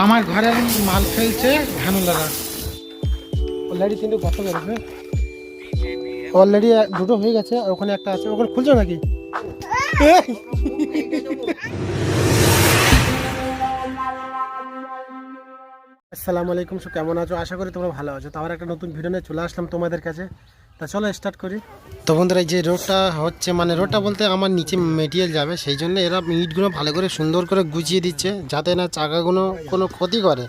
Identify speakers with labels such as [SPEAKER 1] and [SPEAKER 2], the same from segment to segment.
[SPEAKER 1] আমার ঘরে মাল ফেলছে ধানুলারা অলরেডি তিনটে গর্ত করেছে, অলরেডি দুটো হয়ে গেছে, ওখানে একটা আছে, ওখানে খুলছো নাকি? আসসালামু আলাইকুম, সব কেমন আছো? আশা করি তোমরা ভালো আছো। তো আমার একটা নতুন ভিডিও নিয়ে চলে আসলাম তোমাদের কাছে। তা চলো স্টার্ট করি। তো বন্ধুরা, এই যে রোডটা হচ্ছে, মানে রোডটা বলতে আমার নিচে মেটেরিয়াল যাবে, সেই জন্য এরা ইটগুলো ভালো করে সুন্দর করে গুছিয়ে দিচ্ছে, যাতে না চাকাগুলো কোনো ক্ষতি করে।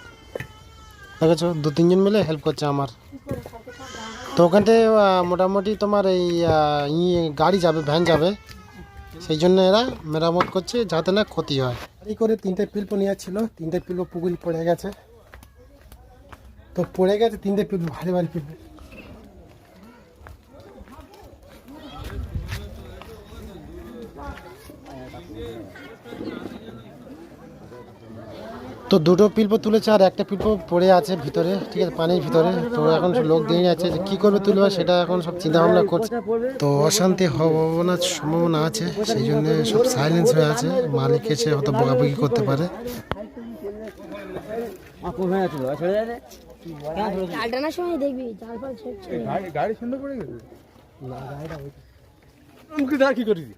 [SPEAKER 1] দেখেছো, দু তিনজন মিলে হেল্প করছে আমার। তো ওখান থেকে মোটামুটি তোমার এই গাড়ি যাবে, ভ্যান যাবে, সেই জন্য এরা মেরামত করছে যাতে না ক্ষতি হয়। গাড়ি করে তিনটে পিল্প নিয়ে ছিল, তিনটে পিল্প পুকুরি পড়ে গেছে। তো পড়ে গেছে তিনটে পিল্প, ভারী ভারী পিল্প। তো দুটো পিল্প তুলেছে আর একটা পিল্প পড়ে আছে ভিতরে, ঠিক আছে, পানির ভিতরে। তো এখন লোক দিয়ে আছে যে কী করবে তুলবে, সেটা এখন সব চিন্তা ভাবনা করছে। তো অশান্তি হওয়ার সম্ভাবনা আছে, সেই জন্য সব সাইলেন্স হয়ে আছে। মালিক এসে হয়তো বকাবকি করতে পারে।
[SPEAKER 2] কি করিস?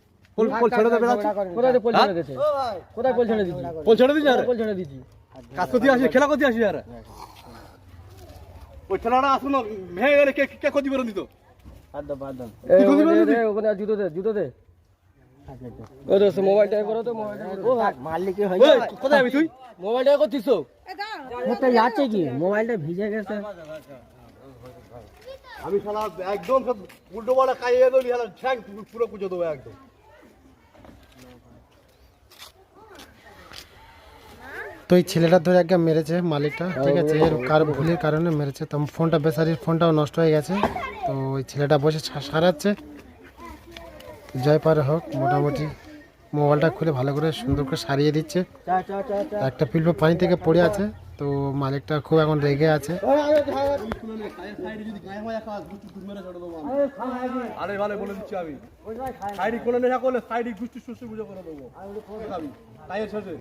[SPEAKER 2] কাজ করতে আসি, খেলা করতে আসি। আর ওই খেলাটা আসুন, ভেঙে গেলে কে ক্ষতিপূরণ দিত? কোথায় তুই মোবাইলটা করছিস?
[SPEAKER 3] আছে কি মোবাইলটা ভিজে গেছে।
[SPEAKER 2] আমি শালা একদম সব উল্টো পাল্টা খাইয়ে দিলি, ঠ্যাং পুরো পুজো দেবো একদম।
[SPEAKER 1] তো এই ছেলেটা ধরে একদম মেরেছে মালিকটা, ঠিক আছে, এর কার ভুলের কারণে মেরেছে। তো ফোনটা বেচারির ফোনটাও নষ্ট হয়ে গেছে। তো ওই ছেলেটা বসে সারাচ্ছে, জয় পারে হোক। মোটামুটি মোবাইলটা খুলে ভালো করে সুন্দর করে সারিয়ে দিচ্ছে। একটা পিল্প পানি থেকে পড়ে আছে, তো মালিকটা খুব এখন রেগে আছে।
[SPEAKER 2] আরে ভালো বলে দিচ্ছি আমি, সাইডি কোনো নেশা করলে সাইডি গুষ্টি সুষ্টি বুঝে করে দেবো। তাই শেষে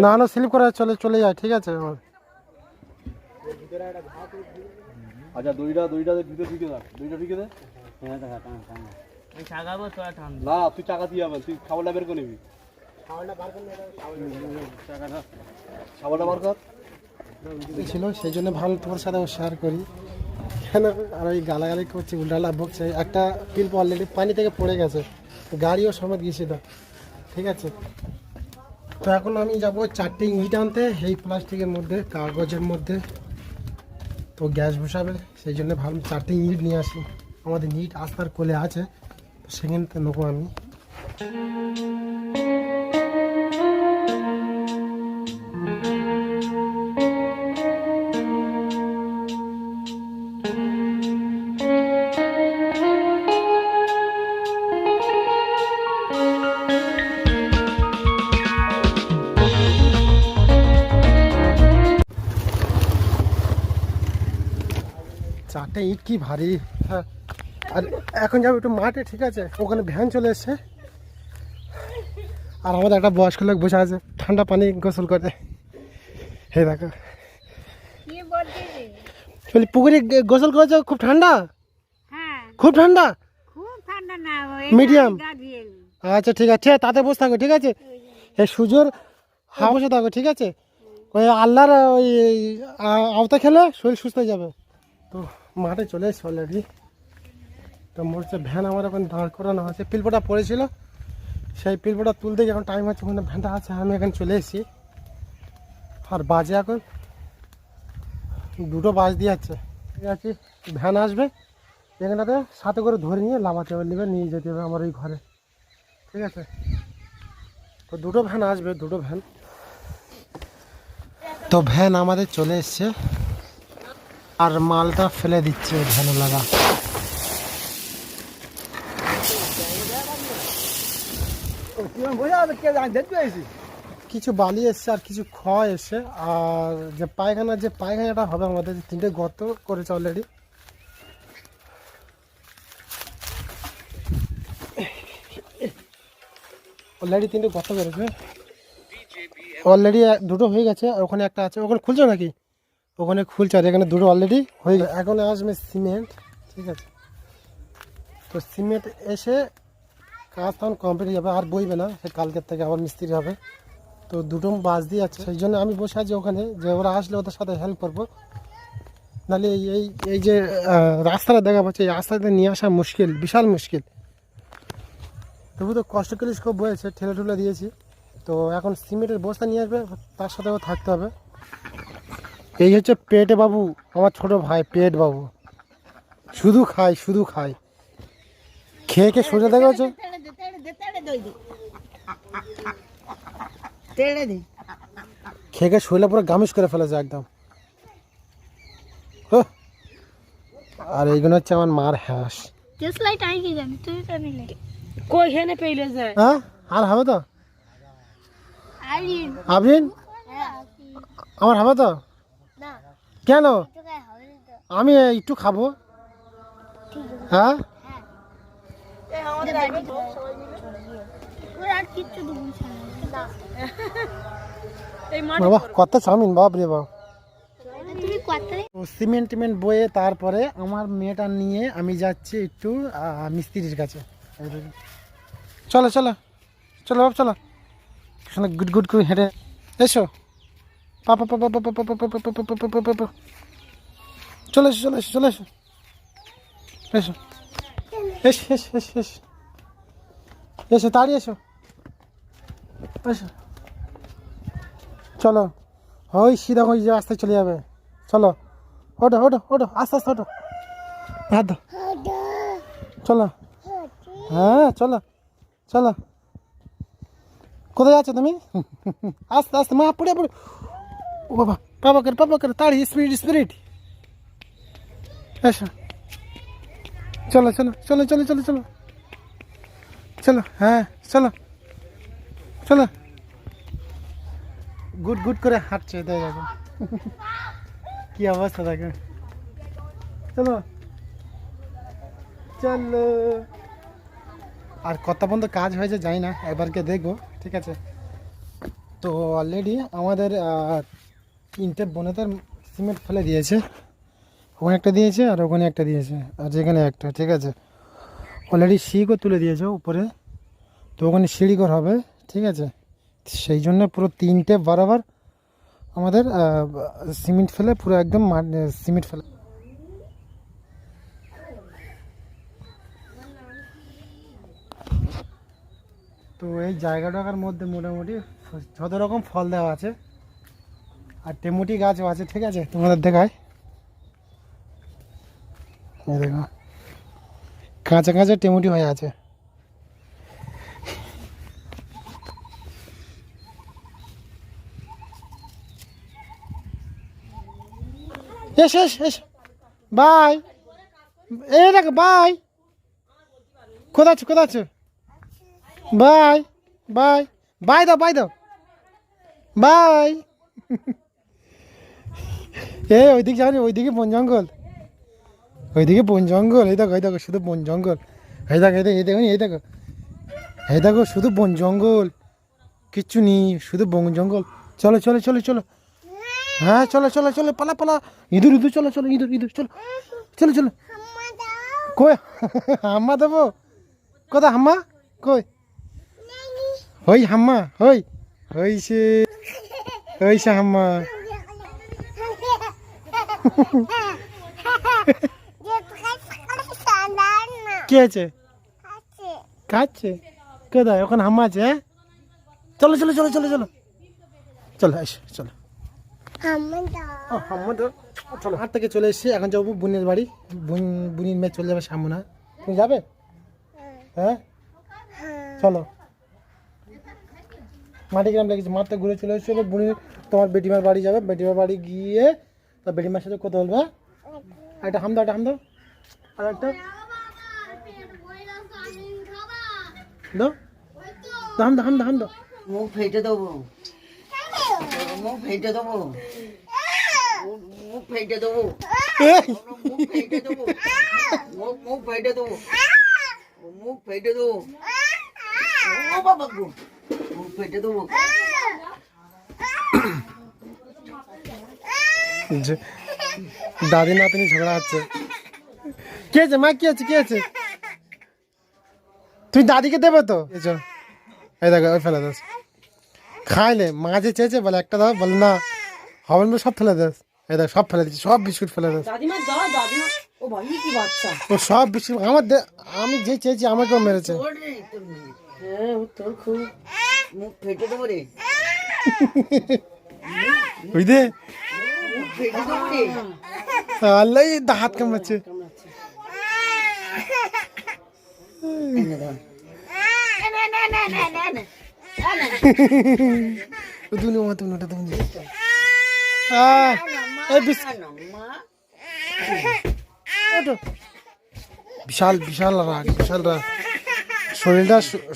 [SPEAKER 1] না না স্লিপ করে চলে যায়, ঠিক আছে।
[SPEAKER 2] আচ্ছা দুইটা ভিতরে ঢুকে দে, দুইটা ঢুকে দে। না তুই চাকা দিয়ে যাবেন, তুই খাবারটা বের করে নিবি। খাবারটা বার কর
[SPEAKER 1] ছিল, সেই জন্য ভালো তোমার সাথে শেয়ার করি। কেন আর ওই গালাগালি করছে, উল্টালা বকছে। একটা পিল্প অলরেডি পানি থেকে পড়ে গেছে, গাড়িও সমেত গেছিল, ঠিক আছে। তো এখন আমি যাব 4টে ইট আনতে, এই প্লাস্টিকের মধ্যে, কাগজের মধ্যে। তো গ্যাস বসাবে, সেই জন্য ভাবলাম 4টে ইট নিয়ে আসি। আমাদের ইট আস্তার কোলে আছে, তো সেখানে নেবো আমি। চারটে ইট কি ভারী। হ্যাঁ, আর এখন যাবো একটু মাঠে, ঠিক আছে। ওখানে ভ্যান চলে এসছে, আর আমাদের একটা বয়স্ক লোক বসে আছে, ঠান্ডা পানি গোসল করে। হে দেখো, বলি পুকুরে গোসল করেছো? খুব ঠান্ডা? খুব ঠান্ডা? মিডিয়াম? আচ্ছা ঠিক আছে, তাতে বসে থাকো, ঠিক আছে। এই সূর্যর হাওয়া বসে থাকো, ঠিক আছে। ওই আল্লাহর ওই আওতা খেলে শরীর সুস্থ হয়ে যাবে। তো মাঠে চলে এসেছি অলরেডি। তো মোটর ভ্যান আমার ওখানে দাঁড় করানো আছে, পিল্পটা পড়েছিল, সেই পিল্পটা তুলতে এখন টাইম আছে, ওখানে ভ্যানটা আছে। আমি এখানে চলে এসেছি, আর বাজে এখন 2টো বাজ দিয়ে যাচ্ছে, ঠিক আছে। ভ্যান আসবে এখানটাতে, সাথে করে ধরে নিয়ে লাভাতে নেবে, নিয়ে যেতে হবে আমার ওই ঘরে, ঠিক আছে। তো 2টো ভ্যান আসবে, 2টো ভ্যান। তো ভ্যান আমাদের চলে এসছে, আর মালটা ফেলে দিচ্ছে ভ্যান লাগা। কি কিছু বালি এসছে আর কিছু খড় এসছে। আর যে পায়খানাটা হবে আমাদের, যে 3টে গর্ত করেছে অলরেডি। অলরেডি 3টে গর্ত করেছে অলরেডি। 2টো হয়ে গেছে আর ওখানে একটা আছে। ওখানে খুলছে নাকি? ওখানে খুলছে, আর এখানে 2টো অলরেডি হয়ে গেছে। এখন আসবে সিমেন্ট, ঠিক আছে? তো সিমেন্ট এসে কাজ তখন কমপ্লিট যাবে, আর বইবে না, সে কালকের থেকে আবার মিস্ত্রি হবে। তো 2টো বাস দিয়ে আছে, সেই জন্য আমি বসে আছি ওখানে, যে ওরা আসলে ওদের সাথে হেল্প করবো। নাহলে এই যে রাস্তাটা দেখা পাচ্ছে, এই রাস্তাতে নিয়ে আসা মুশকিল, বিশাল মুশকিল। তবু তো কষ্ট করে খুব বয়েছে, ঠেলে ঠুলে দিয়েছি। তো এখন সিমেন্টের বস্তা নিয়ে আসবে, তার সাথেও থাকতে হবে। এই হচ্ছে পেট বাবু, আমার ছোট ভাই পেট বাবু। শুধু খায়। খেয়ে সোজা দেখা হচ্ছে, খেয়ে শরীরে পুরো গামিস করে ফেলেছে একদম। আর এইগুলো হচ্ছে আমার মার হাঁস।
[SPEAKER 3] কইখানে পেইলে যায়?
[SPEAKER 1] হ্যাঁ, আর হবে তো আবিন, আমার হবে তো? কেন? আমি একটু খাবো। হ্যাঁ, বাবা কত চাউমিন, বাপ রে বাপ। সিমেন্ট টিমেন্ট বয়ে তারপরে আমার মেয়েটা নিয়ে আমি যাচ্ছি একটু মিস্ত্রির কাছে। চলো চলো চলো বাপ, চলো গুড গুড করে হেঁটে এসো। পাপা পাপা পাপা পাপা পাপা পাপা পাপা পাপা, চলে এসো চলে এসো চলে এসো এসো এসো এসো এসো এসো এসো, তাড়ি এসো এসো। চলো, ওই সিধা ওই যে রাস্তায় চলে যাবে। চলো, ওঠো ওঠো ওঠো, আস্তে আস্তে ওঠো, হাত দাও, চলো। হ্যাঁ চলো চলো। কোথায় যাচ্ছ তুমি? আস্তে আস্তে, মা পড়ে পড়ে। ও বাবা, পাপা করে তাড়ি, স্পিরিট। এসো, চলো চলো চলো চলো চলো চলো চলো। হ্যাঁ চলো চলো। গুড গুড করে হাঁটছে, দেখো কি অবস্থা দেখো। চলো চলো। আর কত পর্যন্ত কাজ হয়েছে জানি না, একবারকে দেখবো, ঠিক আছে? তো অলরেডি আমাদের 3টে বোনেদের সিমেন্ট ফেলে দিয়েছে। ওখানে একটা দিয়েছে আর ওখানে একটা দিয়েছে আর যেখানে একটা, ঠিক আছে? অলরেডি সিঁড়িও তুলে দিয়েছে উপরে, তো ওখানে সিঁড়িঘর হবে, ঠিক আছে? সেই জন্য পুরো 3টে বরাবর আমাদের সিমেন্ট ফেলে, পুরো একদম সিমেন্ট ফেলে। তো এই জায়গাটার মধ্যে মোটামুটি যত রকম ফল দেওয়া আছে, আর টেমুটি গাছও আছে, ঠিক আছে? তোমাদের দেখায়, এই দেখো কাঁচা কাঁচা টেমুটি হয়ে আছে। এস এস এস, বাই। এই দেখো বাই, কোথায় আছো কোথায় আছো? বাই বাই বাই দাও বাই। ওইদিকে যাও, ওইদিকে বন জঙ্গল, এই দেখো শুধু বন জঙ্গল। এই দেখো শুধু বন জঙ্গল, কিচ্ছু নেই, শুধু বন জঙ্গল। চলো চলো চলো চলো, হ্যাঁ চলো চলো চলো, পালা ইঁদুর চলো চলো, ইঁদুর চলো চলো চলো। কই হাম্মা দেবো? কোথা হাম্মা? কই হই হাম্মা, হইছে হাম্মা। কি আছে? খাচ্ছে কোথায়? ওখানে হাম্মা আছে। হ্যাঁ চলো চলো চলো চলো চলো চলো এসো চলো। চলো, হাট থেকে চলে এসেছি, এখন যাবো বোনের বাড়ি। বোনের মেয়ে চলে যাবে সামনে। তুমি যাবে? হ্যাঁ চলো। মাটি গ্রাম লেগেছে, মাঠটা ঘুরে চলে এসেছে। এবার বোনের, তোমার বেটিমার বাড়ি যাবে, বেটিমার বাড়ি গিয়ে তার বেটিমার সাথে কথা বলবে। একটা হাম দাও, আর একটা দাও, হাম দাও।
[SPEAKER 3] মুখ ফেটে দেবো।
[SPEAKER 4] মুখ ফেটে দেবো মুখ ফেটে দেবো
[SPEAKER 1] এই,
[SPEAKER 4] মুখ ফেটে দেবো মুখ ফেটে দেবো মুখ ফেটে দেবো ও বাবা গো মুখ ফেটে দেবো
[SPEAKER 1] যে দাদি নাতনি ঝগড়া হচ্ছে। কি আছে মা, কি আছে, কি আছে? তুই দাদিকে দেবে তো? এই চল, এই দেখো ওই ফেলে দাস। খাইলে মা যে চেয়েছে বলে একটা দাও, বলে না হবে না, সব ফেলে দাস। এই দেখ সব ফেলে দিচ্ছি, সব বিস্কুট ফেলে দাস।
[SPEAKER 3] দাদিমা দাও, দাদিমা। ও ভাই কি বাচ্চা।
[SPEAKER 1] ও সব বিস্কুট আমার আমি যে চেয়েছি আমাকেও মেরেছে।
[SPEAKER 4] তোর রে তোর মেয়ে।
[SPEAKER 3] হ্যাঁ ও তোর খুব।
[SPEAKER 4] মুখ ফেটে দেবো রে
[SPEAKER 1] ওই দে
[SPEAKER 4] মুখ ফেটে দেবো রে
[SPEAKER 1] আল্লাহ হাত কামড়াচ্ছে।
[SPEAKER 4] এনে দাও
[SPEAKER 1] দুনি মতো ওটা তুমি এই বিস্কুট
[SPEAKER 4] মা
[SPEAKER 1] বিশাল বিশাল রাগ, বিশাল রাগ।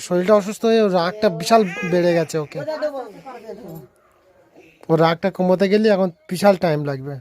[SPEAKER 1] শরীরটা অসুস্থ হয়ে ওর রাগটা বিশাল বেড়ে গেছে। ওকে
[SPEAKER 4] দেবো
[SPEAKER 1] ওর রাগটা কমাতে গেলে এখন বিশাল টাইম লাগবে।